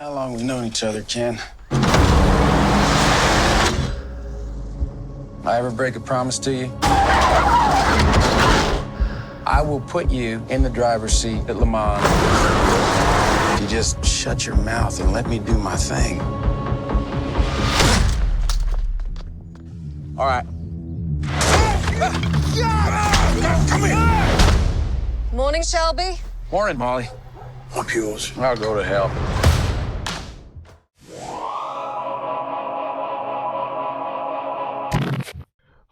How long we known each other, Ken? I ever break a promise to you? I will put you in the driver's seat at Le Mans. You just shut your mouth and let me do my thing. All right. Come here. Morning, Shelby. Morning, Molly. I'm yours. I'll go to hell.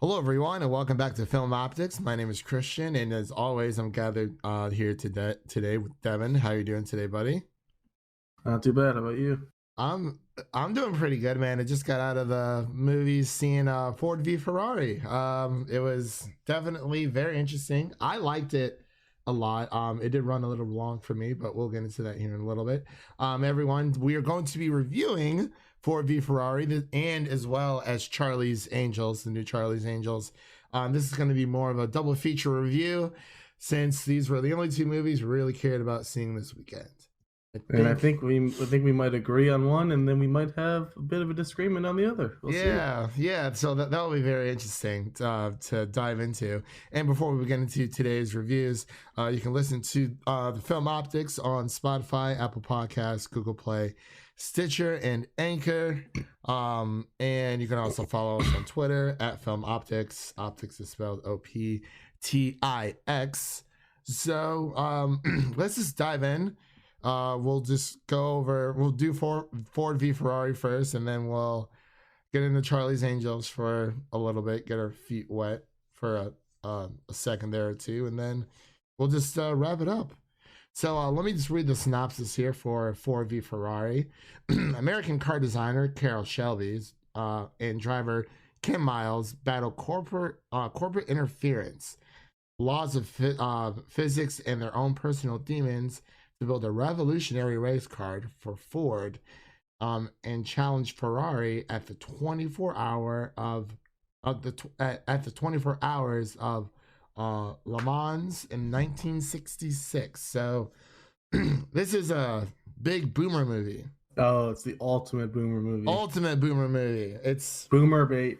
Hello, everyone, and welcome back to Film Optics. My name is Christian, and as always, I'm gathered here today with Devin. How you doing today, buddy? Not too bad. How about you? I'm doing pretty good, man. I just got out of the movies seeing Ford v Ferrari. It was definitely very interesting. I liked it a lot. It did run a little long for me, but we'll get into that here in a little bit. Everyone, we are going to be reviewing Ford v Ferrari and as well as Charlie's Angels, the new Charlie's Angels. This is going to be more of a double feature review since these were the only two movies we really cared about seeing this weekend. I think we might agree on one, and then we might have a bit of a disagreement on the other. We'll see. Yeah. So that will be very interesting to dive into. And before we get into today's reviews, you can listen to the Film Optics on Spotify, Apple Podcasts, Google Play, Stitcher, and Anchor. And you can also follow us on Twitter at Film Optics. Optics is spelled Optix. So let's just dive in. We'll do Ford v Ferrari first, and then we'll get into Charlie's Angels for a little bit, get our feet wet for a second there or two, and then we'll just wrap it up. So let me just read the synopsis here for Ford v Ferrari. American car designer Carroll Shelby and driver Kim Miles battle corporate interference, laws of physics, and their own personal demons to build a revolutionary race car for Ford, and challenge Ferrari at the 24 hours of Le Mans in 1966. So this is a big boomer movie. Oh, it's the ultimate boomer movie. Ultimate boomer movie. It's boomer bait.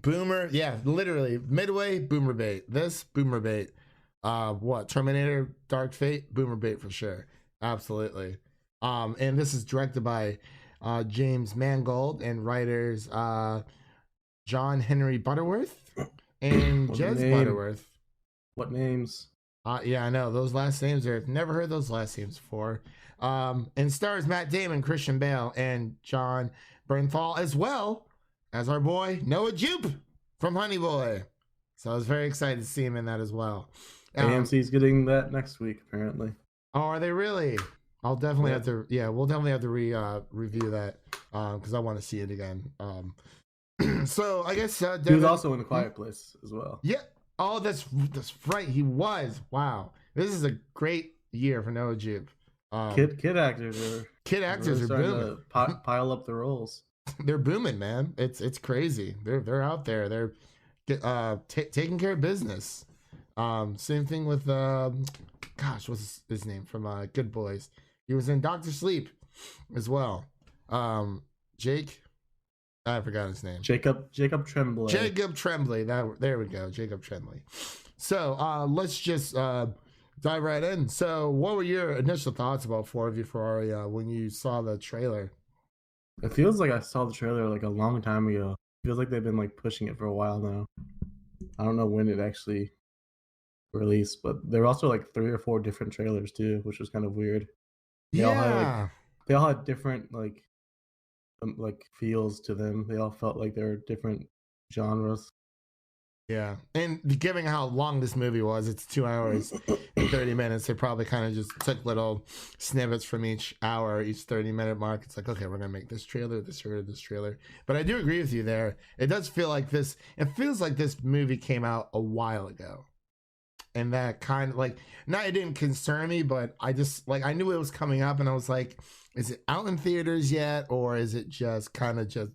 Boomer, yeah, literally midway boomer bait. This boomer bait. What Terminator, Dark Fate, boomer bait for sure, absolutely. And this is directed by James Mangold and writers John Henry Butterworth and Jez Butterworth. What names? Yeah, I know those last names. I've never heard those last names before. And stars Matt Damon, Christian Bale, and John Bernthal, as well as our boy Noah Jupe from Honey Boy. So I was very excited to see him in that as well. AMC's getting that next week, apparently. Oh, are they really? I'll definitely have to. Yeah, we'll definitely have to review that because I want to see it again. So I guess Devin, he was also in A Quiet Place as well. Yeah. Oh, that's right. He was. Wow. This is a great year for Noah Jupe. Kid actors are really booming. To pile up the roles. They're booming, man. It's crazy. They're out there. They're taking care of business. Same thing with what's his name from Good Boys? He was in Dr. Sleep as well. Jake, I forgot his name. Jacob Tremblay. Jacob Tremblay. There we go. Jacob Tremblay. So let's just dive right in. So what were your initial thoughts about Ford v Ferrari when you saw the trailer? It feels like I saw the trailer like a long time ago. It feels like they've been like pushing it for a while now. I don't know when it actually released, but there were also like 3 or 4 different trailers too, which was kind of weird. They all had different like feels to them. They all felt like they were different genres. Yeah, and given how long this movie was, it's 2 hours and 30 minutes. They probably kind of just took little snippets from each hour, each 30-minute mark. It's like, okay, we're gonna make this trailer, this trailer, this trailer. But I do agree with you there. It does feel like this. It feels like this movie came out a while ago. And that kind of like, it didn't concern me, but I just like, I knew it was coming up and I was like, is it out in theaters yet? Or is it just kind of just,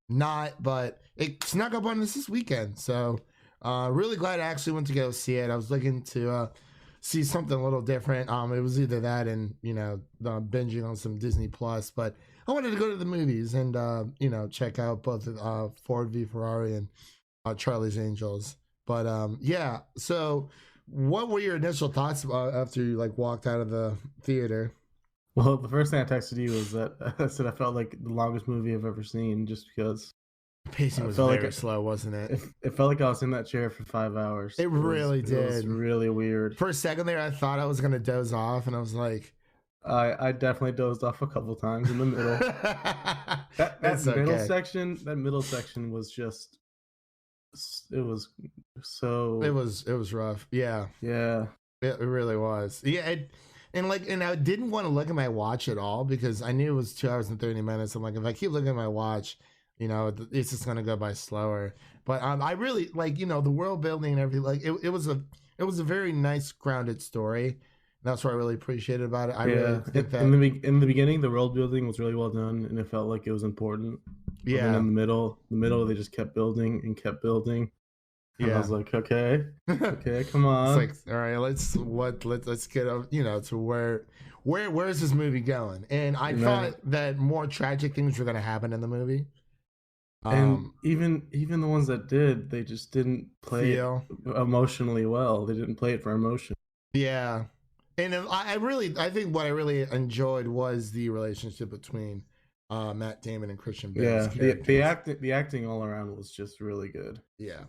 not, but it snuck up on us this weekend. So really glad I actually went to go see it. I was looking to see something a little different. It was either that and binging on some Disney Plus, but I wanted to go to the movies and check out both Ford v Ferrari and Charlie's Angels. But yeah, so what were your initial thoughts after you like walked out of the theater? Well, the first thing I texted you was that I said I felt like the longest movie I've ever seen, just because Pacing was very slow, wasn't it? It felt like I was in that chair for 5 hours. It really did. It was really weird. For a second there, I thought I was gonna doze off, and I was like, I definitely dozed off a couple times in the middle. That middle section was just, it was so. It was rough. Yeah. It really was. Yeah. And I didn't want to look at my watch at all because I knew it was 2 hours and 30 minutes. I'm like, if I keep looking at my watch, it's just gonna go by slower. But I really like, the world building and everything. Like it was a very nice grounded story. That's what I really appreciated about it. I really think that in the beginning, the world building was really well done, and it felt like it was important. Yeah. And then in the middle, they just kept building and kept building. And I was like, okay, come on. It's like, all right, let's get to where is this movie going? And I thought that more tragic things were going to happen in the movie. And even the ones that did, they just didn't play it emotionally well. They didn't play it for emotion. Yeah. And I think what I really enjoyed was the relationship between Matt Damon and Christian Bale. Yeah, the acting all around was just really good. Yeah.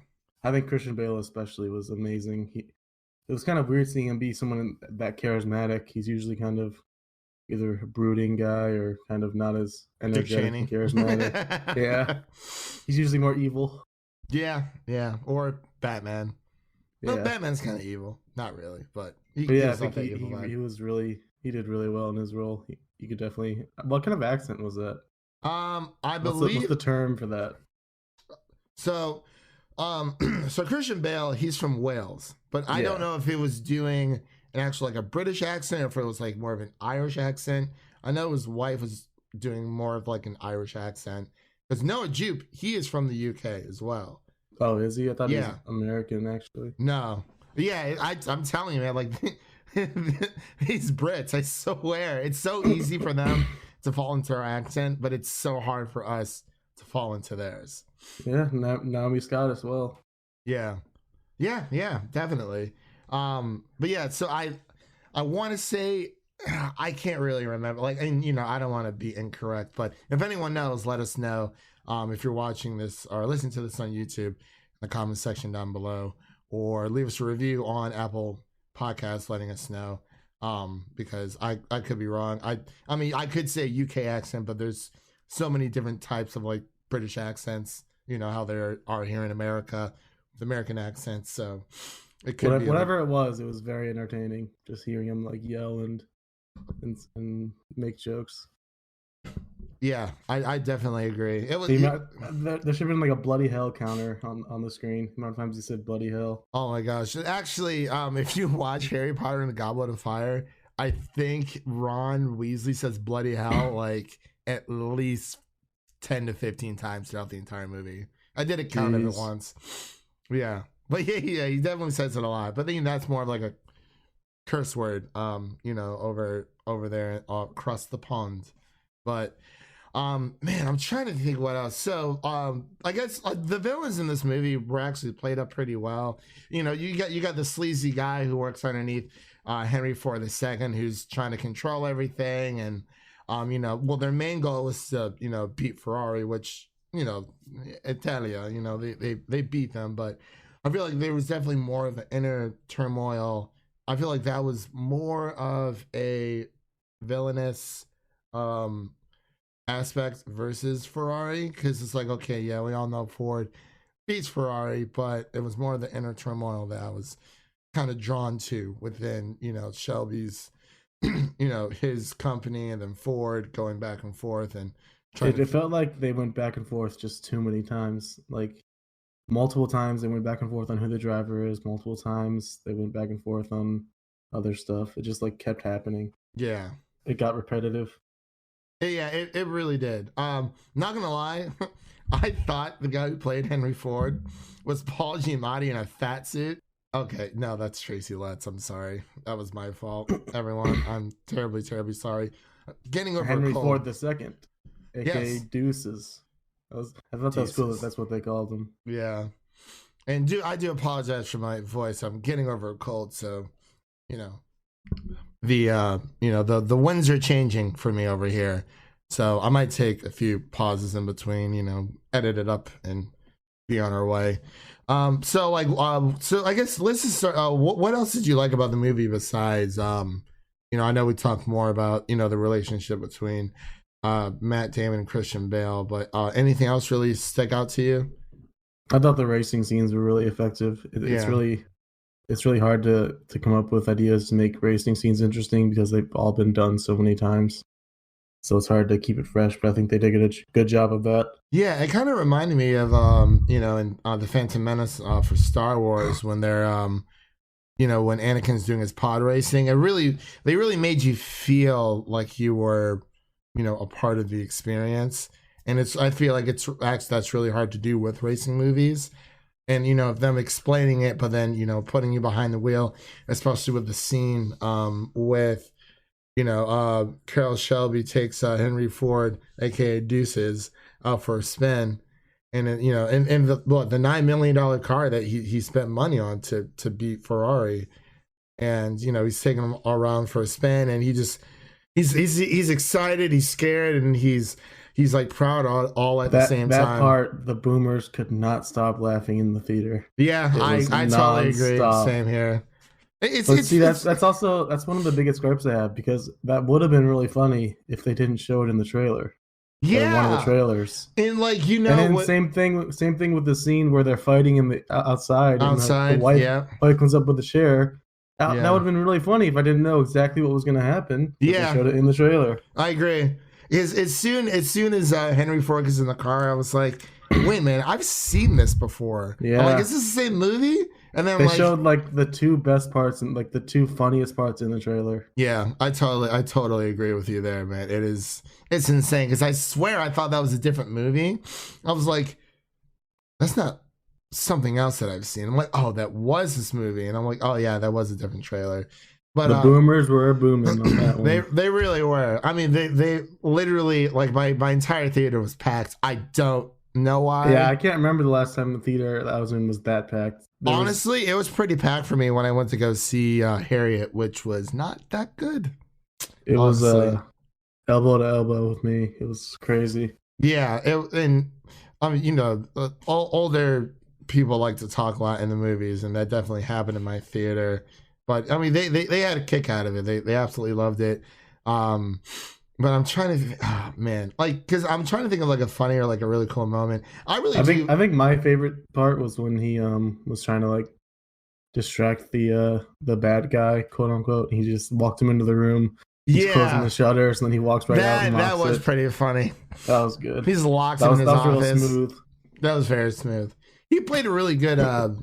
I think Christian Bale especially was amazing. It was kind of weird seeing him be someone that charismatic. He's usually kind of either a brooding guy or kind of not as energetic and charismatic. Yeah. He's usually more evil. Yeah. Or Batman. Yeah. Well, Batman's kind of evil. Not really, but I think he did really well in his role. You could definitely. What kind of accent was that? I believe. What's the term for that? So Christian Bale, he's from Wales, but I don't know if he was doing an actual like a British accent or if it was like more of an Irish accent. I know his wife was doing more of like an Irish accent because Noah Jupe, he is from the UK as well. Oh, is he? I thought he was American actually. No. Yeah, I'm telling you, man, like these Brits, I swear, it's so easy for them to fall into our accent, but it's so hard for us to fall into theirs. Yeah, Naomi Scott as well. Yeah, definitely. But yeah, so I want to say I can't really remember. Like, and I don't want to be incorrect, but if anyone knows, let us know. If you're watching this or listening to this on YouTube, in the comment section down below, or leave us a review on Apple Podcasts, letting us know. Because I could be wrong. I mean I could say UK accent, but there's so many different types of like British accents. How there are here in America with American accents. So it could be whatever it was very entertaining. Just hearing him like yell and make jokes. Yeah, I definitely agree. It was there should have been like a bloody hell counter on the screen. The amount of times he said bloody hell. Oh my gosh. Actually, if you watch Harry Potter and the Goblet of Fire, I think Ron Weasley says bloody hell like at least 10 to 15 times throughout the entire movie. I did it count of it once. Yeah. But yeah, he definitely says it a lot. But I think that's more of like a curse word, over there across the pond. But man, I'm trying to think what else. So I guess the villains in this movie were actually played up pretty well. You got the sleazy guy who works underneath Henry Ford II, who's trying to control everything, and their main goal is to beat Ferrari, which Italia, they beat them, but I feel like there was definitely more of an inner turmoil. I feel like that was more of a villainous aspect versus Ferrari, because it's like, okay, yeah, we all know Ford beats Ferrari, but it was more of the inner turmoil that I was kind of drawn to within Shelby's his company, and then Ford going back and forth and it felt like they went back and forth just too many times. Like multiple times they went back and forth on who the driver is, multiple times they went back and forth on other stuff. It just like kept happening. Yeah, it got repetitive. Yeah, it really did. Not gonna lie, I thought the guy who played Henry Ford was Paul Giamatti in a fat suit. Okay, no, that's Tracy Letts. I'm sorry. That was my fault. Everyone, I'm terribly, terribly sorry. Getting over Henry a cold. Ford II, aka Yes. Deuces. I thought that was cool that Jesus. that's what they called him. Yeah. And I do apologize for my voice. I'm getting over a cold, so you know the winds are changing for me over here. So I might take a few pauses in between, edit it up and be on our way. So I guess let's just start. What else did you like about the movie besides, I know we talked more about, the relationship between Matt Damon and Christian Bale, but anything else really stick out to you? I thought the racing scenes were really effective. It's really hard to come up with ideas to make racing scenes interesting because they've all been done so many times. So it's hard to keep it fresh, but I think they did a good job of that. Yeah, it kind of reminded me of in the Phantom Menace for Star Wars when they're when Anakin's doing his pod racing. They really made you feel like you were a part of the experience, and I feel like that's really hard to do with racing movies. And them explaining it, but then putting you behind the wheel, especially with the scene with Carroll Shelby takes Henry Ford, aka Deuces, out for a spin, and then, and the $9 million car that he spent money on to beat Ferrari, and he's taking him around for a spin, and he's excited, he's scared, and he's like proud all at the same time. That part, the boomers could not stop laughing in the theater. Yeah, I totally agree. Same here. That's one of the biggest gripes I have, because that would have been really funny if they didn't show it in the trailer. Yeah, one of the trailers. And and then same thing with the scene where they're fighting in the outside. And the wife comes up with the chair. That would have been really funny if I didn't know exactly what was going to happen. Yeah, they showed it in the trailer. I agree. As soon as Henry Ford is in the car, I was like, "Wait, man, I've seen this before." Yeah, I'm like, is this the same movie? And then they showed the two best parts and the two funniest parts in the trailer. Yeah, I totally agree with you there, man. It's insane, because I swear I thought that was a different movie. I was like, that's not something else that I've seen. I'm like, oh, that was this movie, and I'm like, oh yeah, that was a different trailer. But the boomers were booming on that one. They really were. I mean, they literally, like, my entire theater was packed. I don't know why. Yeah, I can't remember the last time the theater that I was in was that packed. Honestly, it was pretty packed for me when I went to go see Harriet, which was not that good. It was elbow to elbow with me. It was crazy. Yeah, older people like to talk a lot in the movies, and that definitely happened in my theater. But I mean, they had a kick out of it. They absolutely loved it. But I'm trying to, because I'm trying to think of like a funny or like a really cool moment. I think my favorite part was when he was trying to like distract the bad guy, quote unquote. He just walked him into the room. He's closing the shutters, and then he walks right out. That was pretty funny. That was good. He's locked him in his office. Real smooth. That was very smooth. He played a really good, I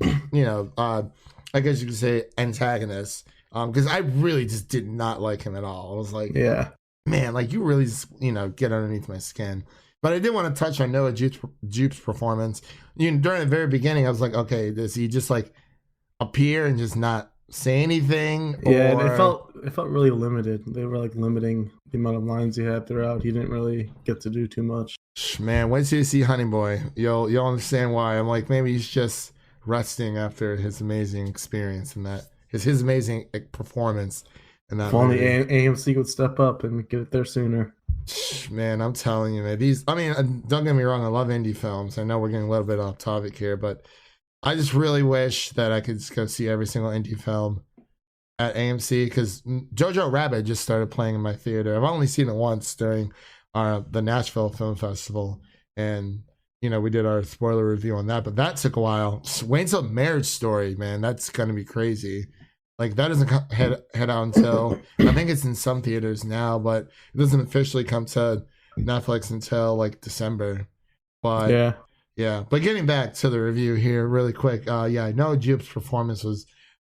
guess you could say antagonist. Because I really just did not like him at all. I was like, yeah, man, like you really, get underneath my skin. But I did want to touch on Noah Jupe's performance. During the very beginning, I was like, okay, does he just like appear and just not say anything? Yeah, and it felt really limited. They were like limiting the amount of lines he had throughout. He didn't really get to do too much. Man, wait till you see Honey Boy. You'll understand why. I'm like, maybe he's just resting after his amazing experience and that his amazing performance in that. If only AMC would step up and get it there sooner. Man, I'm telling you, man. Don't get me wrong, I love indie films. I know we're getting a little bit off topic here, but I just really wish that I could just go see every single indie film at AMC, because Jojo Rabbit just started playing in my theater. I've only seen it once during the Nashville Film Festival, and we did our spoiler review on that, but that took a while. Wayne's a Marriage Story, man, that's gonna be crazy. Like, that doesn't head out until, I think it's in some theaters now, but it doesn't officially come to Netflix until like December. But yeah. But getting back to the review here really quick, Noah Jupe's performance was,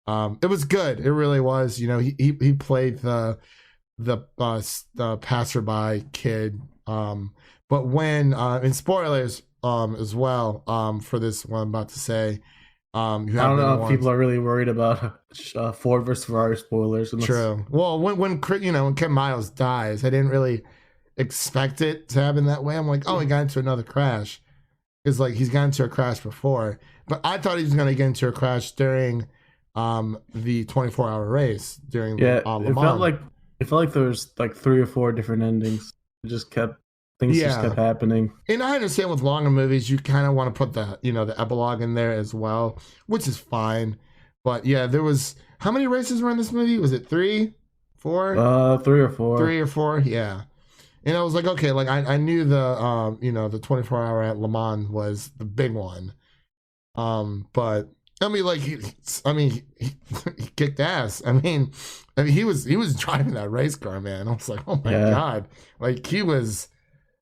it was good. It really was. He played the passerby kid. But when, in spoilers as well, for this one I'm about to say, You I don't have know been if people are really worried about Ford versus Ferrari spoilers. True. Well, when Ken Miles dies, I didn't really expect it to happen that way. I'm like, oh, he got into another crash. Because like he's got into a crash before, but I thought he was gonna get into a crash during the 24-hour race during Yeah, Le Mans. it felt like there was like 3 or 4 different endings. It just kept just kept happening. And I understand with longer movies, you kind of want to put the epilogue in there as well, which is fine. But yeah, there was how many races were in this movie? Was it 3, 4? 3 or 4. 3 or 4, yeah. And I was like, okay, like I knew the the 24-hour at Le Mans was the big one. But I mean, like, he kicked ass. I mean, he was driving that race car, man. I was like, oh my god, like he was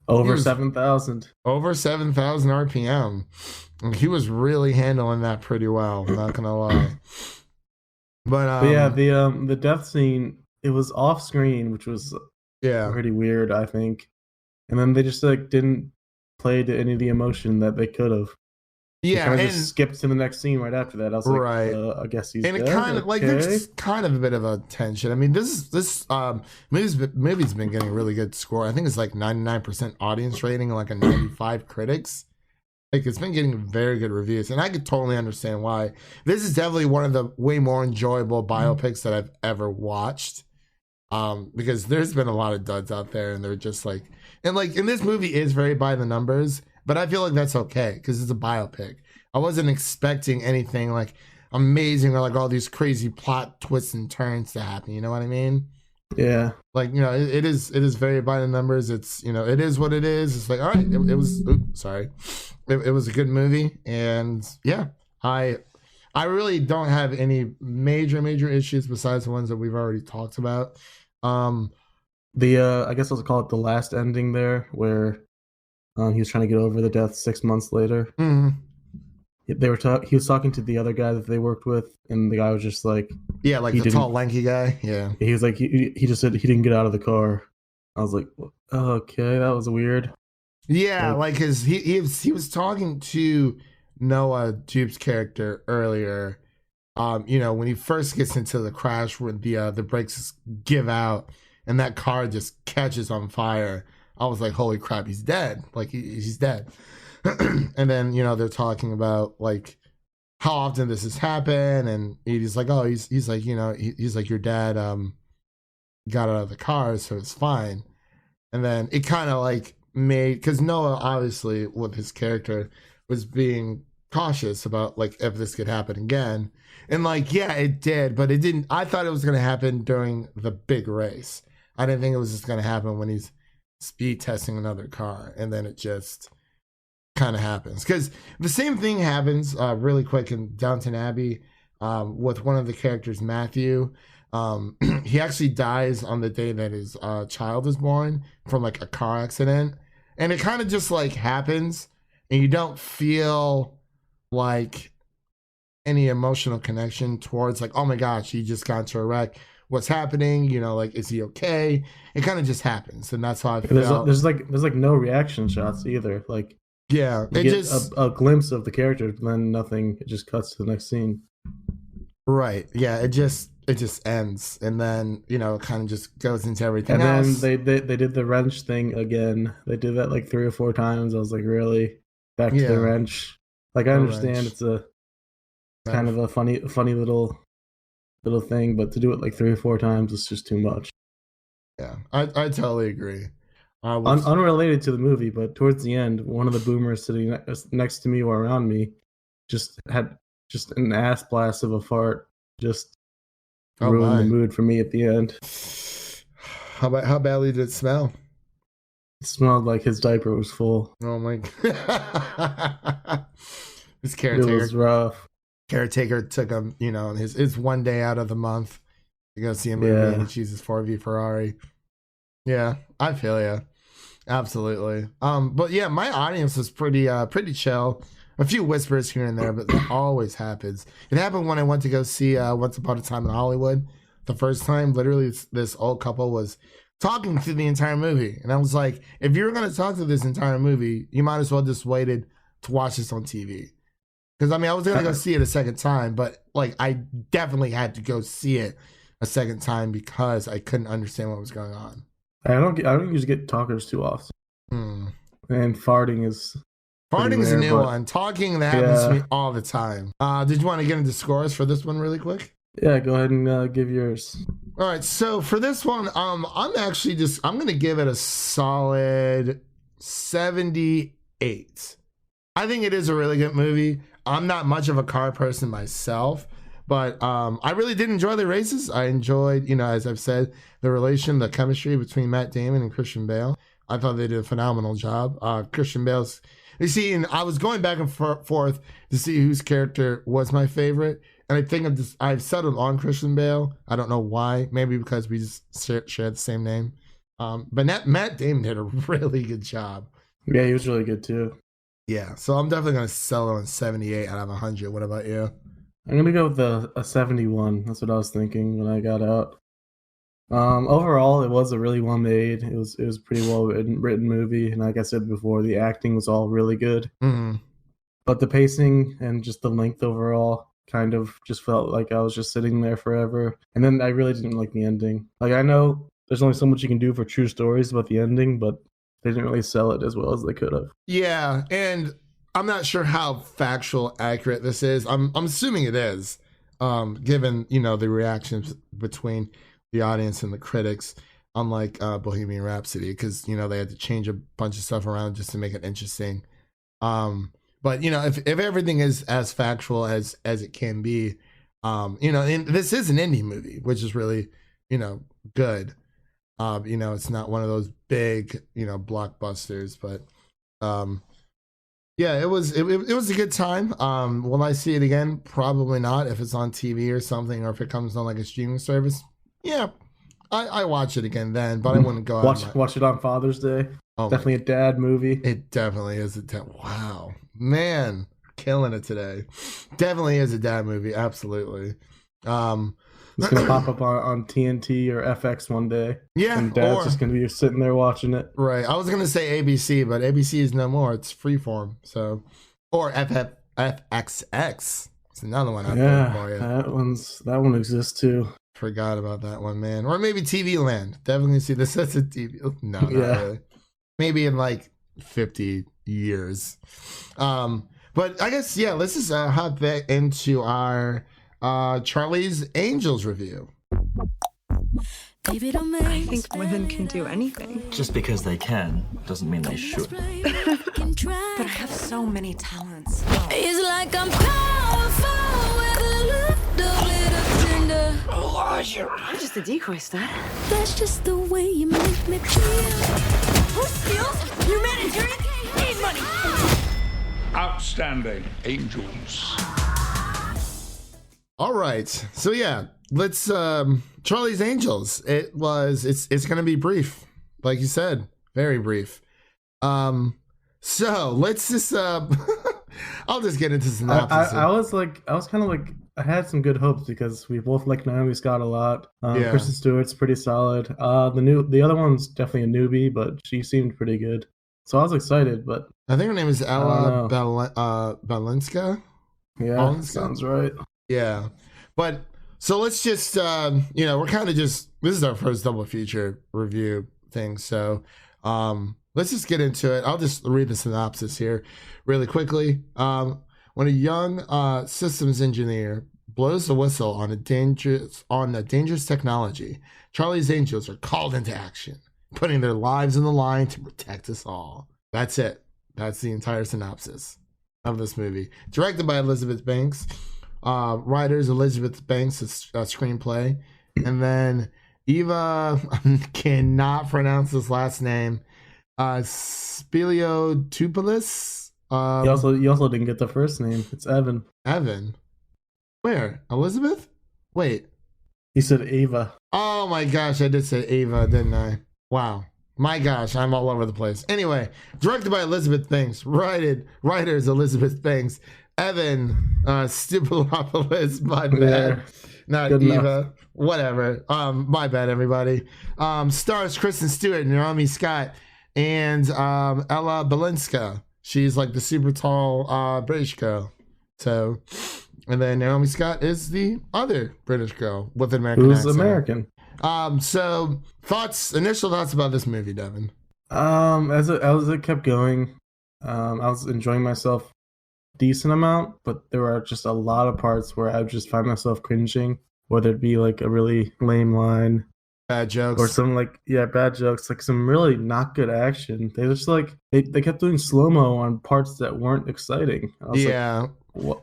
over 7,000 RPM. He was really handling that pretty well. I'm not gonna lie. But yeah, the death scene, it was off screen, which was pretty weird, I think. And then they just like didn't play to any of the emotion that they could have. Yeah, and just skipped to the next scene right after that. I was like, I guess he's dead. And it kind of like there's kind of a bit of a tension. I mean, this movie's been getting a really good score. I think it's like 99% audience rating and like a 95 critics. Like it's been getting very good reviews, and I could totally understand why. This is definitely one of the way more enjoyable biopics that I've ever watched. Because there's been a lot of duds out there, and they're just like, and this movie is very by the numbers. But I feel like that's okay because it's a biopic. I wasn't expecting anything like amazing or like all these crazy plot twists and turns to happen. You know what I mean? Yeah. Like, it is very by the numbers. It's, it is what it is. It's like, all right, it was, sorry. It was a good movie. And yeah, I really don't have any major issues besides the ones that we've already talked about. I guess I'll call it the last ending there where he was trying to get over the death 6 months later. Mm-hmm. He was talking to the other guy that they worked with, and the guy was just like, yeah, like the tall, lanky guy. Yeah, he was like, he just said he didn't get out of the car. I was like, okay, that was weird. Yeah, like his he was talking to Noah Jupe's character earlier. When he first gets into the crash where the brakes give out and that car just catches on fire. I was like, holy crap, he's dead. Like he's dead. And then, they're talking about like how often this has happened. And he's like, oh, he's like, he's like, your dad got out of the car, so it's fine. And then it kind of like made, because Noah obviously with his character was being cautious about like if this could happen again. And like, yeah, it did, but it didn't. I thought it was going to happen during the big race. I didn't think it was just going to happen when he's speed testing another car, and then it just kind of happens. Because the same thing happens really quick in Downton Abbey with one of the characters, Matthew. He actually dies on the day that his child is born from like a car accident, and it kind of just like happens, and you don't feel like any emotional connection towards like, oh my gosh, he just got into a wreck. What's happening? Like, is he okay? It kind of just happens, and that's how I feel. There's like no reaction shots either. Like, yeah, you get a glimpse of the character, then nothing. It just cuts to the next scene. Right. Yeah. It just ends, and then it kind of just goes into everything. And else. then they did the wrench thing again. They did that like 3 or 4 times. I was like, really? Back to the wrench. Like, I understand it's a kind of a funny little thing, but to do it like 3 or 4 times is just too much. Yeah, I totally agree. Unrelated to the movie, but towards the end, one of the boomers sitting next to me or around me just had just an ass blast of a fart. Just ruined the mood for me at the end. How badly did it smell? It smelled like his diaper was full. Oh my! This caretaker. It was rough. Caretaker took him, his one day out of the month to go see a movie, and he chooses 4v Ferrari. Yeah, I feel you. Absolutely. But yeah, my audience was pretty chill. A few whispers here and there, but that always happens. It happened when I went to go see Once Upon a Time in Hollywood. The first time, literally, this old couple was talking through the entire movie. And I was like, if you're going to talk through this entire movie, you might as well just waited to watch this on TV. Because I mean, I was gonna go see it a second time, but like I definitely had to go see it a second time because I couldn't understand what was going on. I don't usually get talkers too often, and farting is Farting is a rare, new but- one. Talking, that happens to Yeah. me all the time. Did you want to get into scores for this one really quick? Yeah, go ahead and give yours. All right, so for this one, I'm gonna give it a solid 78. I think it is a really good movie. I'm not much of a car person myself, but I really did enjoy the races. I enjoyed, as I've said, the chemistry between Matt Damon and Christian Bale. I thought they did a phenomenal job. Christian Bale's, you see, and I was going back and forth to see whose character was my favorite. And I think I've settled on Christian Bale. I don't know why. Maybe because we just share the same name. But Matt Damon did a really good job. Yeah, he was really good too. Yeah, so I'm definitely going to sell on 78 out of 100. What about you? I'm gonna go with a 71. That's what I was thinking when I got out. Overall, it was a really well made. It was pretty well written movie, and like I said before, the acting was all really good. Mm-hmm. But the pacing and just the length overall kind of just felt like I was just sitting there forever. And then I really didn't like the ending. Like I know there's only so much you can do for true stories about the ending, but they didn't really sell it as well as they could have. Yeah, and I'm not sure how factual accurate this is. I'm assuming it is, given the reactions between the audience and the critics, unlike Bohemian Rhapsody, because they had to change a bunch of stuff around just to make it interesting. But if everything is as factual as it can be, and this is an indie movie, which is really good. It's not one of those big blockbusters, but yeah, it was a good time. Will I see it again? Probably not. If it's on TV or something, or if it comes on like a streaming service, yeah, I watch it again then. But I wouldn't go out. Watch it on Father's Day. Oh, definitely a dad movie. It definitely is a dad. Wow, man, killing it today. Definitely is a dad movie. Absolutely. It's gonna pop up on TNT or FX one day. Yeah, and Dad's just gonna be sitting there watching it. Right. I was gonna say ABC, but ABC is no more. It's Freeform. So, or FXX. It's another one. That one exists too. Forgot about that one, man. Or maybe TV Land. Definitely see this as a TV. No, not really. Maybe in like 50 years. But I guess let's just hop back into our Charlie's Angels review. I think women can do anything. Just because they can doesn't mean they should. But I have so many talents. It's like I'm powerful with a little bit of tender. I'm just a decoy stud. That's just the way you make me feel. Who steals humanitarian aid money? Outstanding Angels. All right. So yeah, let's Charlie's Angels. It's gonna be brief. Like you said, very brief. So let's just I'll just get into synopsis. I was kind of like I had some good hopes because we both like Naomi Scott a lot. Kristen Stewart's pretty solid. The other one's definitely a newbie, but she seemed pretty good. So I was excited, but I think her name is Ella Balinska. Yeah, sounds right. Yeah, but so let's just we're kind of just, this is our first double feature review thing, so let's just get into it. I'll just read the synopsis here really quickly. When a young systems engineer blows the whistle on a dangerous technology, Charlie's Angels are called into action, putting their lives on the line to protect us all. That's it. That's the entire synopsis of this movie. Directed by Elizabeth Banks. Writers Elizabeth Banks' screenplay, and then Eva cannot pronounce his last name. Spiliotopoulos. You also didn't get the first name. It's Evan. Evan. Where? Elizabeth? Wait. He said Ava. Oh my gosh, I did say Ava, didn't I? Wow. My gosh, I'm all over the place. Anyway, directed by Elizabeth Banks. Writers Elizabeth Banks. Evan Stupilopoulos, my bad. Yeah, not Eva. Enough. Whatever. My bad, everybody. Stars Kristen Stewart, Naomi Scott, and Ella Balinska. She's like the super tall British girl. So, and then Naomi Scott is the other British girl with an American Who's accent. American? So initial thoughts about this movie, Devin. As it kept going, I was enjoying myself a decent amount, but there were just a lot of parts where I would just find myself cringing, whether it be like a really lame line, Bad jokes, or some bad jokes, like some really not good action. They just they kept doing slow-mo on parts that weren't exciting. I was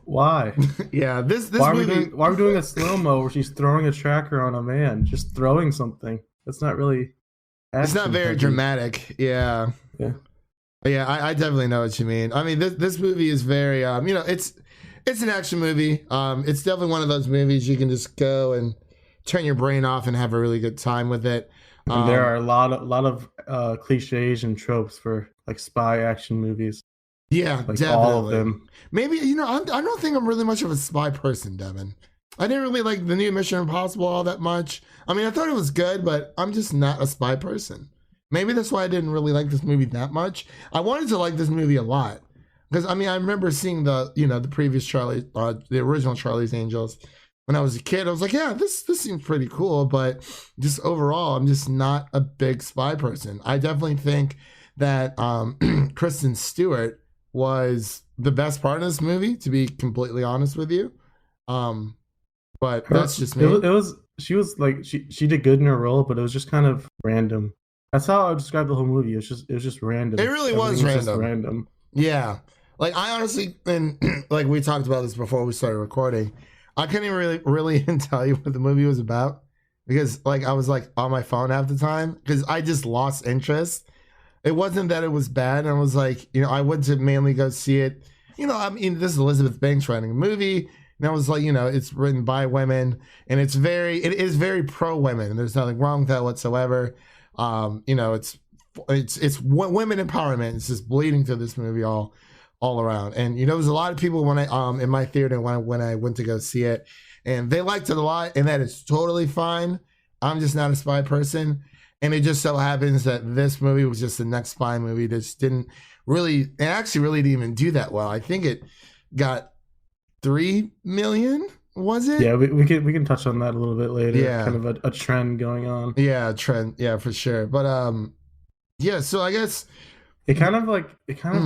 why? Yeah, this why movie. Why are we doing a slow-mo where she's throwing a tracker on a man? Just throwing something. That's not really. It's not very dramatic. Yeah. I definitely know what you mean. I mean, this movie is very it's an action movie. It's definitely one of those movies you can just go and turn your brain off and have a really good time with it. And there are a lot of cliches and tropes for like spy action movies. Yeah, like definitely. All of them. Maybe I don't think I'm really much of a spy person, Devin. I didn't really like the new Mission Impossible all that much. I mean, I thought it was good, but I'm just not a spy person. Maybe that's why I didn't really like this movie that much. I wanted to like this movie a lot because I remember seeing the previous the original Charlie's Angels when I was a kid. I was like, yeah, this seems pretty cool, but just overall, I'm just not a big spy person. I definitely think that Kristen Stewart was the best part of this movie, to be completely honest with you. But that's just me. She did good in her role, but it was just kind of random. That's how I would describe the whole movie. It was just random. It really was random. Just random. Yeah. Like I honestly, and like we talked about this before we started recording, I couldn't even really even tell you what the movie was about because like I was like on my phone half the time because I just lost interest. It wasn't that it was bad. I was like, I went to mainly go see it. This is Elizabeth Banks writing a movie. And I was like, it's written by women and it is very pro women and there's nothing wrong with that whatsoever. It's women empowerment. It's just bleeding through this movie all around. And, there was a lot of people when I, in my theater when I went to go see it and they liked it a lot and that is totally fine. I'm just not a spy person. And it just so happens that this movie was just the next spy movie that just didn't really didn't even do that well. I think it got 3 million, was it? Yeah, we can touch on that a little bit later. Yeah. Kind of a trend going on. Yeah, trend. Yeah, for sure. But yeah, so I guess it kind of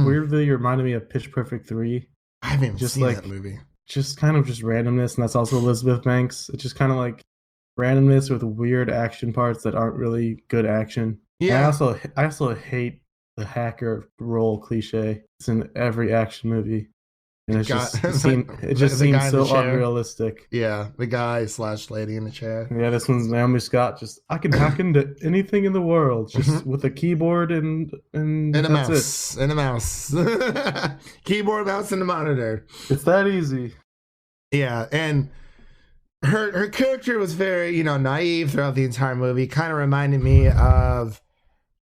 weirdly reminded me of Pitch Perfect 3. I haven't even seen that movie. Just kind of just randomness, and that's also Elizabeth Banks. It's just kind of like randomness with weird action parts that aren't really good action. Yeah. And I also hate the hacker role cliche. It's in every action movie. And it just seems so unrealistic. Yeah, the guy / lady in the chair. Yeah, this one's Naomi Scott. Just I can hack into anything in the world just with a keyboard and a mouse. And a mouse. Keyboard, mouse, and a monitor. It's that easy. Yeah, and her character was very, naive throughout the entire movie. Kind of reminded me of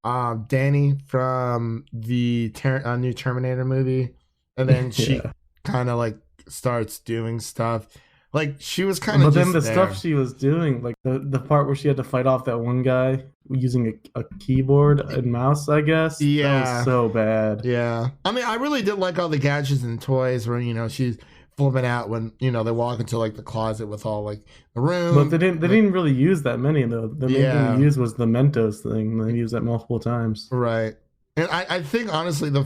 Danny from the new Terminator movie. And then she kind of like starts doing stuff. Like she was kind of. But then the stuff she was doing, like the part where she had to fight off that one guy using a keyboard and mouse, I guess. Yeah, that was so bad. Yeah, I mean, I really did like all the gadgets and toys where she's flipping out when they walk into like the closet with all like the room. But they didn't really use that many though. The main thing they used was the Mentos thing. They used that multiple times. Right. And I think honestly, the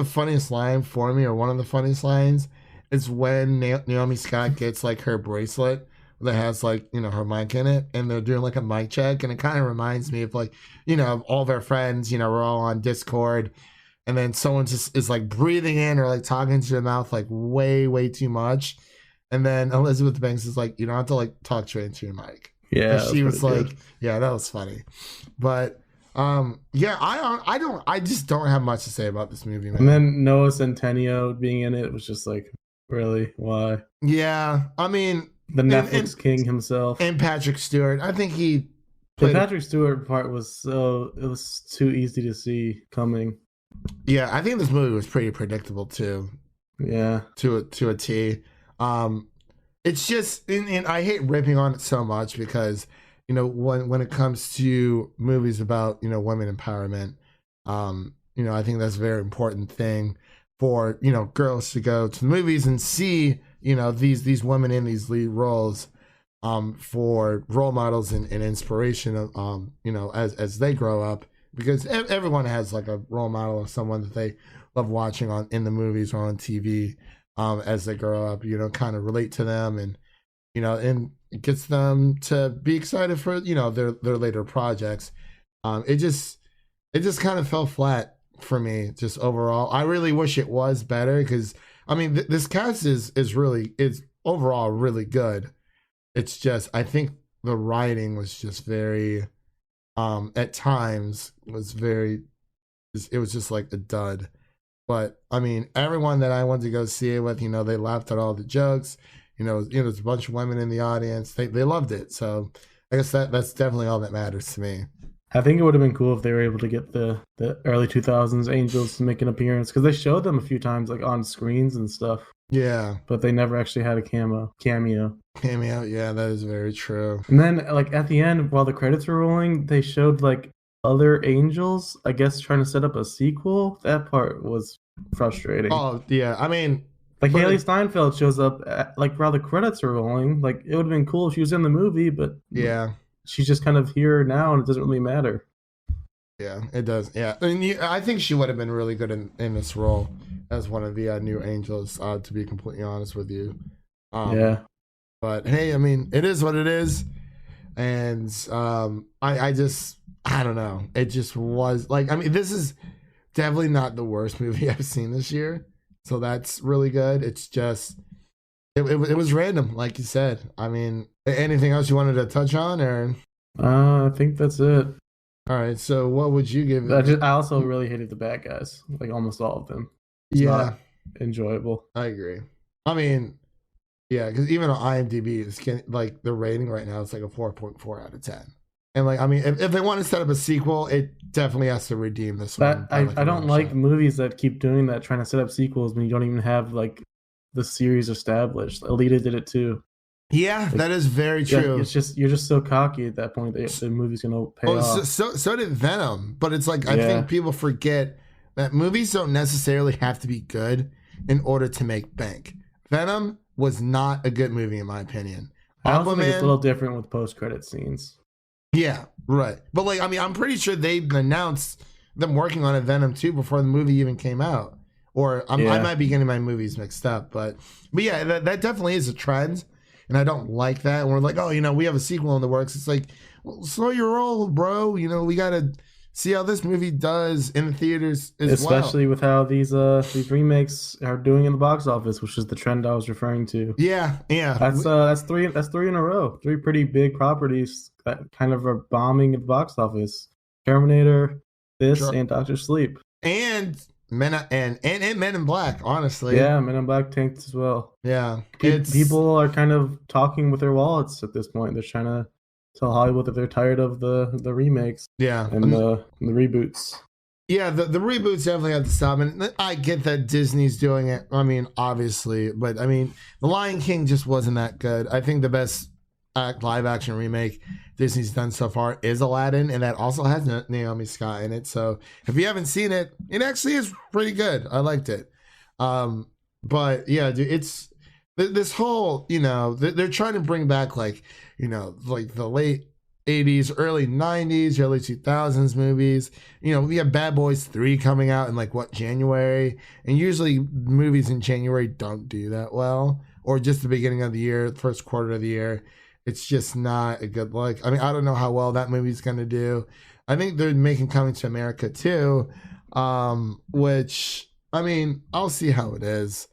funniest line for me, or one of the funniest lines, is when Naomi Scott gets like her bracelet that has like her mic in it, and they're doing like a mic check, and it kind of reminds me of like of all of our friends. We're all on Discord, and then someone just is like breathing in or like talking to their mouth like way too much, and then Elizabeth Banks is like, you don't have to like talk straight into your mic. Yeah, and she was like, yeah, that was funny, but. I just don't have much to say about this movie, man. And then Noah Centineo being in it was just like, really, why? Yeah, I mean the Netflix king himself and Patrick Stewart. I think the Patrick Stewart part was it was too easy to see coming. Yeah, I think this movie was pretty predictable too. Yeah, to a T. It's just, and I hate ripping on it so much because. When it comes to movies about, women empowerment, I think that's a very important thing. for, you know, girls to go to the movies and see, you know, these women in these lead roles, for role models and inspiration, you know, as they grow up, because everyone has like a role model of someone that they love watching in the movies or on TV, as they grow up, you know, kind of relate to them, and, you know, and it gets them to be excited for, you know, their later projects. It just kind of fell flat for me, just overall. I really wish it was better, because I mean, this cast is overall really good. It's just, I think the writing was just very, at times was very, it was just like a dud. But I mean, everyone that I went to go see it with, you know, they laughed at all the jokes. You know, there's a bunch of women in the audience. They loved it. So I guess that's definitely all that matters to me. I think it would have been cool if they were able to get the early 2000s Angels to make an appearance, because they showed them a few times, like on screens and stuff. Yeah. But they never actually had a cameo. Yeah, that is very true. And then, like, at the end, while the credits were rolling, they showed, like, other Angels, I guess, trying to set up a sequel. That part was frustrating. Oh, yeah. I mean, like, Haley Steinfeld shows up, like, while the credits are rolling. Like, it would have been cool if she was in the movie, but yeah, she's just kind of here now, and it doesn't really matter. Yeah, it does. Yeah, I mean, I think she would have been really good in this role as one of the new Angels. To be completely honest with you. Yeah. But hey, I mean, it is what it is, and I don't know. It just was like, I mean, this is definitely not the worst movie I've seen this year, so that's really good. It's just it was random, like you said. I mean, anything else you wanted to touch on, or? I think that's it. All right, so what would you give it? I also really hated the bad guys, like almost all of them. It's not enjoyable. I agree. I mean, yeah, because even on IMDb, it's like the rating right now is like a 4.4 out of 10. And like, I mean, if they want to set up a sequel, it definitely has to redeem this one. I don't like movies that keep doing that, trying to set up sequels when you don't even have like the series established. Alita did it too. Yeah, like, that is very true. Yeah, it's just, you're just so cocky at that point that the movie's gonna pay off. So did Venom, but it's like, I think people forget that movies don't necessarily have to be good in order to make bank. Venom was not a good movie in my opinion. I also think it's a little different with post-credit scenes. Yeah, right. But like, I mean, I'm pretty sure they announced them working on a Venom 2 before the movie even came out. Or I might be getting my movies mixed up, but yeah, that definitely is a trend. And I don't like that. And we're like, oh, you know, we have a sequel in the works. It's like, well, slow your roll, bro. You know, we got to see how this movie does in the theaters especially with how these remakes are doing in the box office, which is the trend I was referring to. Yeah. That's three in a row. Three pretty big properties that kind of are bombing at the box office. Terminator, and Doctor Sleep. And Men in Black, honestly. Yeah, Men in Black tanked as well. Yeah. People are kind of talking with their wallets at this point. They're trying to tell Hollywood that they're tired of the remakes. Yeah. And the reboots. Yeah, the reboots definitely have to stop. And I get that Disney's doing it. I mean, obviously. But I mean, The Lion King just wasn't that good. I think the best live action remake Disney's done so far is Aladdin, and that also has Naomi Scott in it. So if you haven't seen it, it actually is pretty good. I liked it. But yeah, dude, it's this whole, you know, they're trying to bring back like, you know, like the late 80s, early 90s, early 2000s movies. You know, we have Bad Boys 3 coming out in like January, and usually movies in January don't do that well, or just the beginning of the year, first quarter of the year. It's just not a good look. I mean, I don't know how well that movie's going to do. I think they're making Coming to America too, which, I mean, I'll see how it is,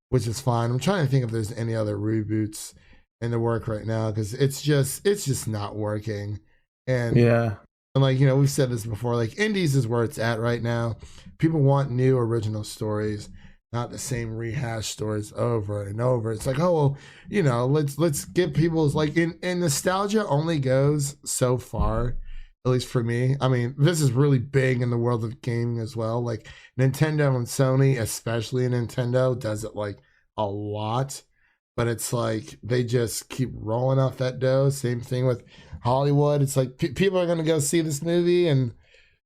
which is fine. I'm trying to think if there's any other reboots in the work right now, because it's just not working. And yeah, and like, you know, we've said this before, like indies is where it's at right now. People want new original stories, not the same rehash stories over and over. It's like, oh, well, you know, let's get people's, like, in nostalgia only goes so far, at least for me. I mean, this is really big in the world of gaming as well. Like Nintendo and Sony, especially Nintendo, does it like a lot. But it's like they just keep rolling off that dough. Same thing with Hollywood. It's like people are going to go see this movie, and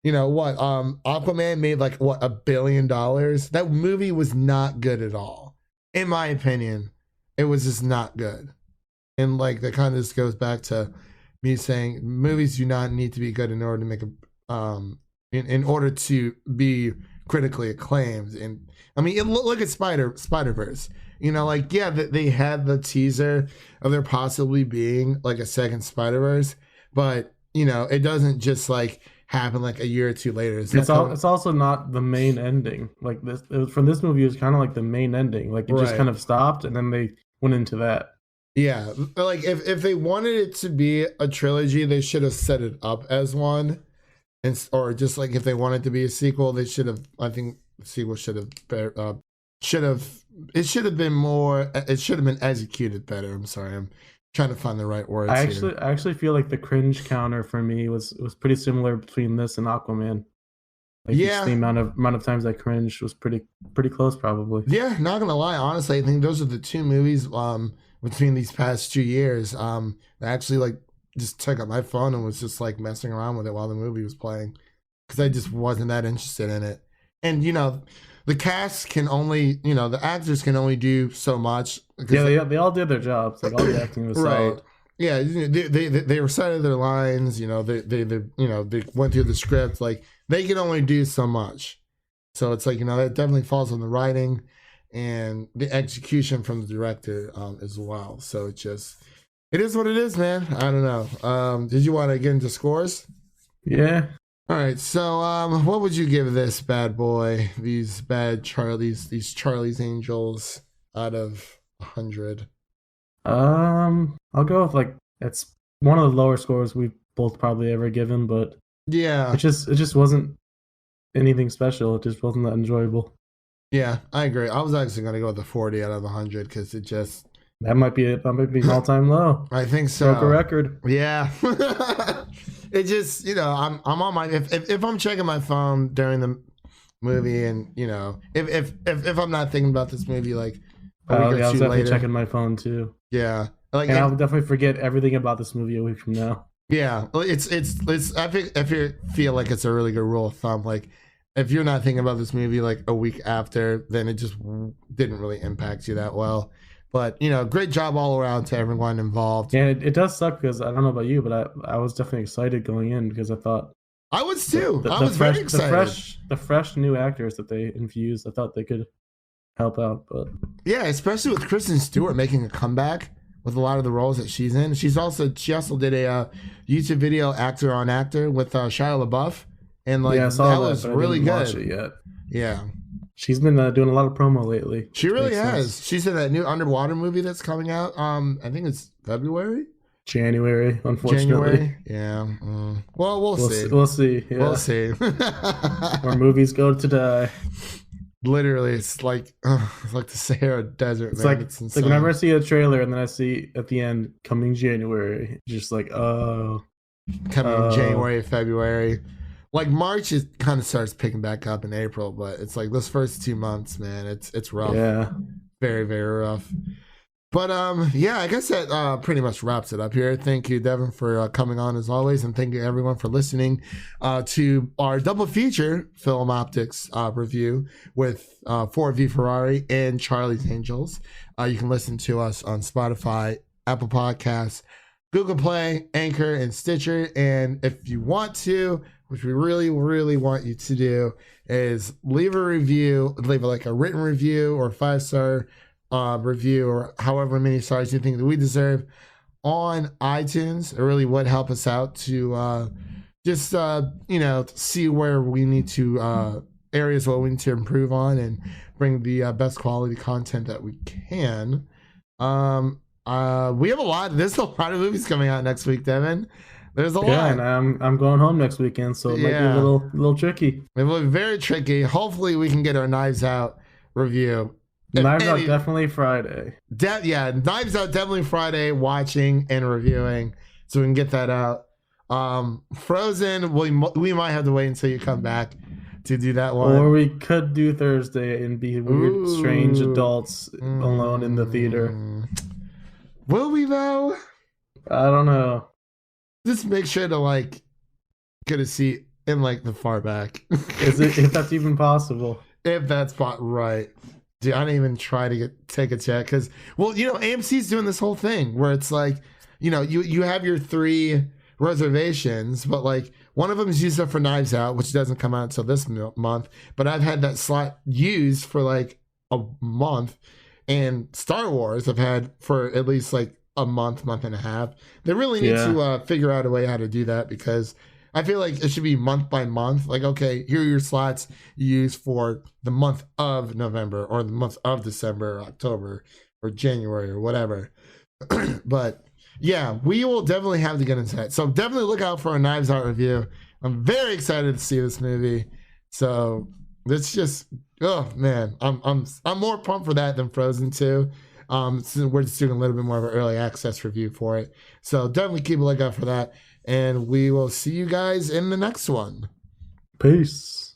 you know what? Aquaman made like what, $1 billion. That movie was not good at all, in my opinion. It was just not good, and like that kind of just goes back to me saying movies do not need to be good in order to make a in order to be critically acclaimed. And I mean, look at Spider-Verse. You know, like, yeah, they had the teaser of there possibly being like a second Spider-Verse, but you know, it doesn't just like happen like a year or two later. It's also not the main ending. Like this from this movie, it was kind of like the main ending. Like it just kind of stopped, and then they went into that. Yeah, like if they wanted it to be a trilogy, they should have set it up as one. Or just like if they wanted to be a sequel, they should have. I think the sequel should have been more. It should have been executed better. I'm sorry, I'm trying to find the right words. I actually feel like the cringe counter for me was pretty similar between this and Aquaman. Like the amount of times I cringed was pretty close, probably. Yeah, not gonna lie. Honestly, I think those are the two movies between these past 2 years. I actually like just took up my phone and was just like messing around with it while the movie was playing, because I just wasn't that interested in it. And you know, the cast can only, you know, the actors can only do so much. Yeah, they all did their jobs. Like all the acting was solid. Yeah, they recited their lines. You know, they went through the script. Like they can only do so much. So it's like, you know, that definitely falls on the writing and the execution from the director as well. So it is what it is, man. I don't know. Did you want to get into scores? Yeah. All right. So, what would you give this bad boy, these Charlie's Angels, out of 100? I'll go with like, it's one of the lower scores we've both probably ever given, but yeah, it just wasn't anything special. It just wasn't that enjoyable. Yeah, I agree. I was actually gonna go with the 40 out of 100 because it just that might be an all-time low. I think so. Broke a record. Yeah. It just, you know, I'm on my if I'm checking my phone during the movie, and you know, if I'm not thinking about this movie like I was definitely checking my phone too. Yeah, like, and I'll definitely forget everything about this movie a week from now. Yeah, it's I feel like it's a really good rule of thumb. Like, if you're not thinking about this movie like a week after, then it just didn't really impact you that well. But, you know, great job all around to everyone involved. Yeah, it does suck because I don't know about you, but I was definitely excited going in because I thought I was too. I was very excited. The fresh new actors that they infused, I thought they could help out. But yeah, especially with Kristen Stewart making a comeback with a lot of the roles that she's in. She also did a YouTube video, actor on actor, with Shia LaBeouf, and like yeah, that was really good. Watch it yet. Yeah, she's been doing a lot of promo lately. She really has. Sense. She's in that new underwater movie that's coming out. I think it's January, unfortunately. Yeah. Well, we'll see. We'll see. Yeah. We'll see. Where movies go to die. Literally, it's like the Sahara Desert. It's man. It's like whenever I see a trailer and then I see at the end coming January, just like coming January, February. Like March, it kind of starts picking back up in April, but it's like those first 2 months, man, it's rough. Yeah, very, very rough. But yeah, I guess that pretty much wraps it up here. Thank you, Devin, for coming on as always, and thank you everyone for listening to our double feature film Optix review with Ford v Ferrari and Charlie's Angels. You can listen to us on Spotify, Apple Podcasts, Google Play, Anchor, and Stitcher. And if you want to, which we really, really want you to do, is leave a review, leave like a written review or 5-star review, or however many stars you think that we deserve on iTunes. It really would help us out to just you know, see where we need to areas where we need to improve on and bring the best quality content that we can. We have there's a lot of movies coming out next week, Devin. There's a lot. Yeah, and I'm going home next weekend, so it might be a little tricky. It will be very tricky. Hopefully we can get our Knives Out review. Knives Out definitely Friday. Knives Out definitely Friday, watching and reviewing, so we can get that out. Frozen, we might have to wait until you come back to do that one. Or we could do Thursday and be weird, strange adults alone in the theater. Will we though? I don't know. Just make sure to like get a seat in like the far back. Is it, if that's even possible? If that's right. Dude, I didn't even try to get tickets yet because, well, you know, AMC's doing this whole thing where it's like, you know, you have your 3 reservations, but like one of them is used up for Knives Out, which doesn't come out until this month. But I've had that slot used for like a month, and Star Wars I've had for at least like a month and a half. They really need to figure out a way how to do that, because I feel like it should be month by month. Like, okay, here are your slots you use for the month of November or the month of December or October or January or whatever. But yeah, we will definitely have to get into that. So definitely look out for a Knives Out review. I'm very excited to see this movie. So it's just, oh man, I'm more pumped for that than Frozen 2. So we're just doing a little bit more of an early access review for it. So definitely keep a lookout for that. And we will see you guys in the next one. Peace.